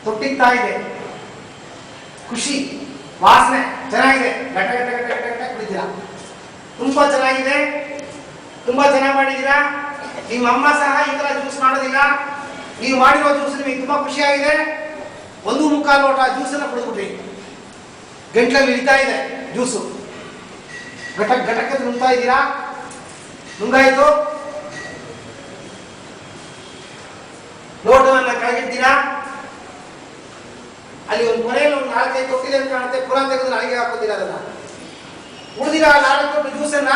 ತೊಟ್ಟಿಗ್ತಾ ಇದೆ, ಖುಷಿ, ವಾಸನೆ ಚೆನ್ನಾಗಿದೆ, ಗಟ ಗಟ ಗಟ ಗಟ ಗಟ ಕುಡಿತೀರಾ, ತುಂಬಾ ಚೆನ್ನಾಗಿದೆ, ತುಂಬಾ ಚೆನ್ನಾಗಿ ಮಾಡಿದ್ದೀರಾ. ನಿಮ್ಮ ಅಮ್ಮ ಸಹ ಈ ತರ ಜ್ಯೂಸ್ ಮಾಡೋದಿಲ್ಲ, ನೀವು ಮಾಡಿರೋ ಜ್ಯೂಸ್ ನಿಮಗೆ ತುಂಬಾ ಖುಷಿಯಾಗಿದೆ. 1.25 ಲೋಟ ಜ್ಯೂಸನ್ನು ಕುಡಿದ್ಬಿಟ್ರಿ, ಗಂಟ್ಲಲ್ಲಿ ಇಳಿತಾ ಇದೆ ಜ್ಯೂಸು, ಘಟಕ್ ಘಟಕ್ಕೆ ನುಂಗ್ತಾ ಇದ್ದೀರಾ, ನುಂಗಾಯ್ತು. ಲೋಟವನ್ನು ಕೆಳಗಿಡ್ತೀರಾ, ಅಲ್ಲಿ ಒಂದು ಕೊನೆಯಲ್ಲಿ ಒಂದು 4-5 ತೊಟ್ಟಿದೆ ಅಂತ ಕಾಣುತ್ತೆ, ಪುರ ತೆಗೆದು ನಾಲಿಗೆ ಹಾಕೋತೀರಾ. ಅದನ್ನ ಉಳಿದಿರ 4 ತೊಟ್ಟು ಜ್ಯೂಸನ್ನ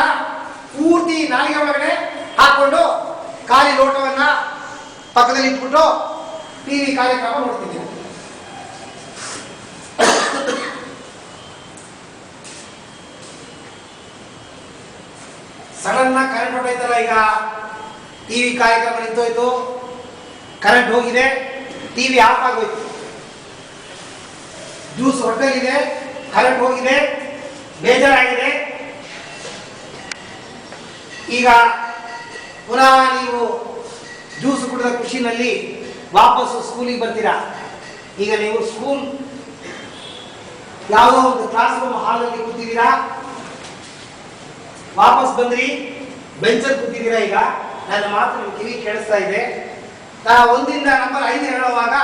ಪೂರ್ತಿ ನಾಲಿಗೆ ಒಳಗಡೆ ಹಾಕೊಂಡು ಖಾಲಿ ಲೋಟವನ್ನ ಪಕ್ಕದಲ್ಲಿ ಇಟ್ಬಿಟ್ಟು ಟಿವಿ ಕಾರ್ಯಕ್ರಮ ನೋಡ್ತಿದ್ದೀರಾ. ಸಡನ್ ಕರೆಂಟ್ ಹೊಟ್ಟೈತಲ್ಲ, ಈಗ ಟಿವಿ ಕಾರ್ಯಕ್ರಮ ನಿಂತೋಯ್ತು, ಕರೆಂಟ್ ಹೋಗಿದೆ, ಟಿವಿ ಆಫ್ ಆಗೋಯ್ತು, ಜ್ಯೂಸ್ ಹೊಟ್ಟೆಲಿದೆ, ಕರೆಂಟ್ ಹೋಗಿದೆ, ಬೇಜಾರಾಗಿದೆ. ಈಗ ಪುನಃ ನೀವು ಜ್ಯೂಸ್ ಕುಡಿದ ಖುಷಿನಲ್ಲಿ ವಾಪಸ್ಸು ಸ್ಕೂಲಿಗೆ ಬರ್ತೀರಾ. ಈಗ ನೀವು ಸ್ಕೂಲ್ ಯಾವುದೋ ಒಂದು ಕ್ಲಾಸ್ ರೂಮ್ ಹಾಲಲ್ಲಿ ಕೂತಿದ್ದೀರಾ, ವಾಪಸ್ ಬಂದ್ರಿ, ಬೆಂಚಲ್ಲಿ ಕೂತಿದ್ದೀರಾ. ಈಗ ನನ್ನ ಮಾತು ನಿಮ್ಮ ಕಿವಿ ಕೇಳಿಸ್ತಾ ಇದೆ. ನಾನು 1ರಿಂದ ನಂಬರ್ 5 ಹೇಳುವಾಗ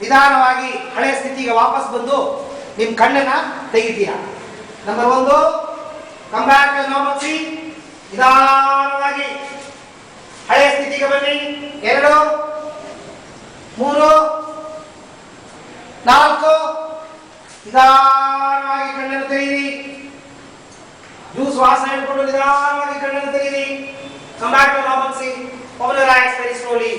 ನಿಧಾನವಾಗಿ ಹಳೆಯ ಸ್ಥಿತಿಗೆ ವಾಪಸ್ ಬಂದು ನಿಮ್ಮ ಕಣ್ಣನ್ನ ತೆಗಿತೀರಾ. Number 1, come back to normalcy, ನಿಧಾನವಾಗಿ ಹಳೆಯ ಸ್ಥಿತಿಗೆ ಬನ್ನಿ. 2, 3, 4, ನಿಧಾನವಾಗಿ ಕಣ್ಣನ್ನು ತೆಗೀರಿ. ಜ್ಯೂಸ್ ವಾಸನೆ ಹಿಡ್ಕೊಂಡು ನಿಧಾನವಾಗಿ ಕಣ್ಣನ್ನು ತೆಗೀರಿ. Come back to normalcy. Open your eyes very slowly.